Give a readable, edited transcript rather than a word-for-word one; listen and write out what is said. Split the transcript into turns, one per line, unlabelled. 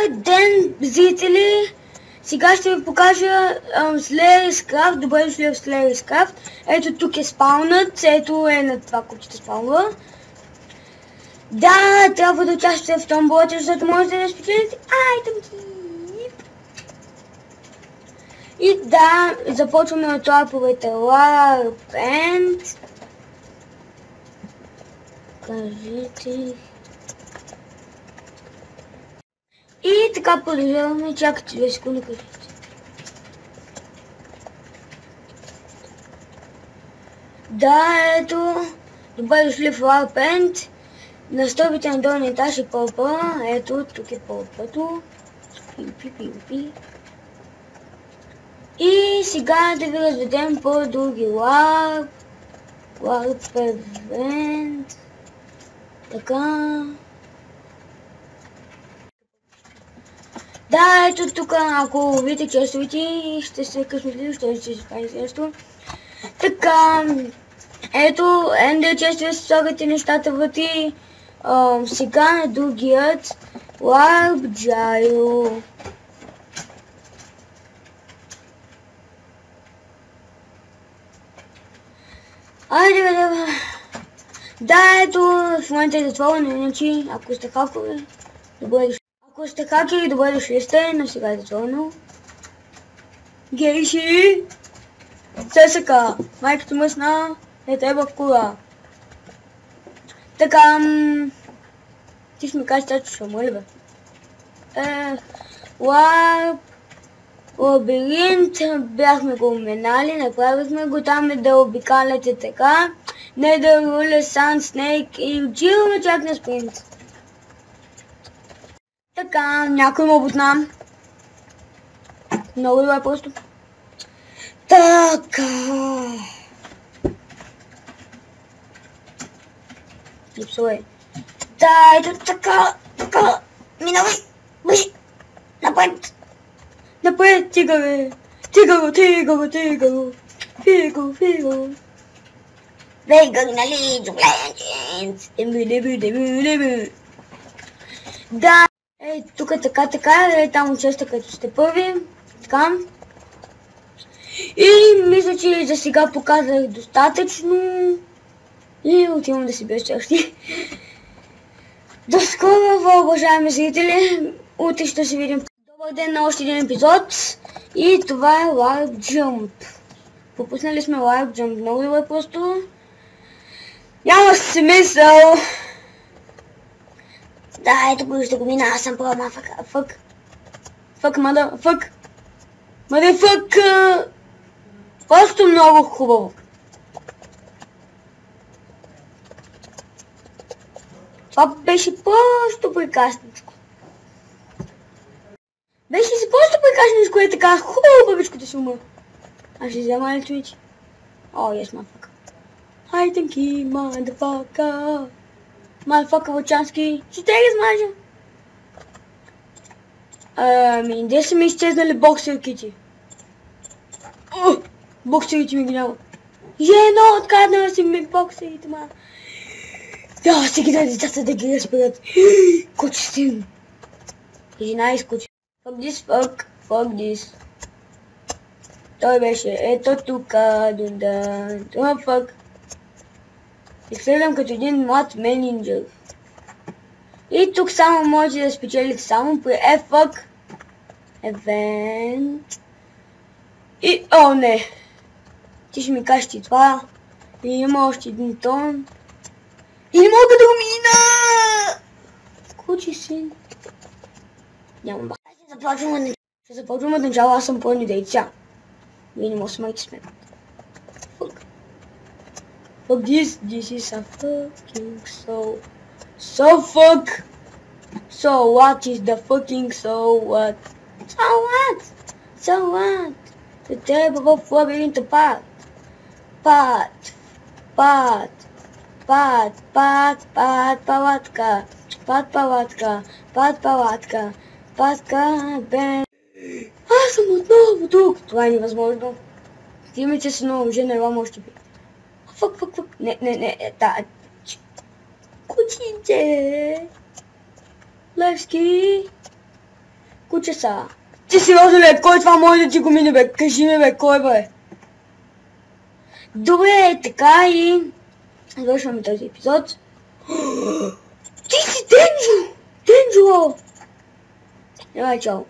Добър ден, зрители! Сега ще ви покажа Slayerscraft. Добре дошли в Slayerscraft. Ето тук е спаунът. Ето е на това кучето спаунва. Да, трябва да участвате в томболата, защото можете да спечелите айтемки. И да, започваме от това повете Warpent. Кажете. И така продължаваме, чакайте 2 секунди, кажете. Да, ето, добре дошли в Warpent. На стълбите на долния етаж е пълпа, ето, тук е пълпато. Пи. И сега да ви разведем по други Warp Event. Така. Да, ето тук, ако видите честовете, ще се късметли, ще се спали нещо. Така, ето, ендер честове се слагате нещата вътре. Сега на другият Warp Gyro. Айде, бе. Да, ето, в момента е затворено, иначе, ако сте хакове, добре дошли. Ако сте хакери, добре дошли сте, но сега е затворено. Гейши! Сесека! Майката мъсна, е тебе в кола. Така, ти ще ми кажеш тази ще моля, бе. Warp Лабиринт, бяхме го минали, направихме го, там е да обикаляте така. Не да руля Сан Снейк и отиваме чак на спринт. Така, някой му бутна. Много добре просто. Така. Липсуе. Да, ето така. Минавай. Бежи. Напред. Напред, тигър. Фиго. Вегър, нали, джугленченц. Да. Ей, тук така, там участва като сте първи, така. И мисля, че за сега показах достатъчно. И отивам да си без чашки. До скоро, уважаеми зрители. Утре ще се видим. Добър ден на още един епизод. И това е Warp Jump. Пропуснали сме Warp Jump. Много добре просто. Няма смисъл. Да, ето го ще го мина, аз съм по-ама, фък. Просто много хубаво. Това беше просто прекрасничко. Е така хубаво бабичката си умра. Аз ще взема ли твич? О, yes, motherfucker. I think he motherfucker. Motherfucker Вълчански, ще те ги смажа. Де са ми изчезнали боксерките? Боксерите ми ги няма. Жено, откраднала си ми боксерите, ма. Да, ще ги дай децата да ги разпират. Куче си. Жена изкучи. Fuck this. Той беше ето тука, това fuck. Изгледам като един млад менеджер. И тук само може да спечелите само при F-Fuck Event. И, о не! Ти ще ми кажеш ти това. И има още един тон. И не мога да го мина! Кучи си. Нямам бах. Ще започвам от начало, аз съм пълни дейца. Вие не може да смайте с мен. Fuck this is a fucking fuck. So what is the fucking so what? The table of labyrinth палатка, бен. Аз съм отново тук. Това е невъзможно. Тимите са много жена, ела може би. Fuck. Не, да. Кучинче. Левски. Куче са. Ти сериозно ли, кой това може да ти го мине, бе? Кажи ми, бе, кой, бе? Добре, така и завършваме този епизод. Ти си Денджо! Денджо! Давай, чао.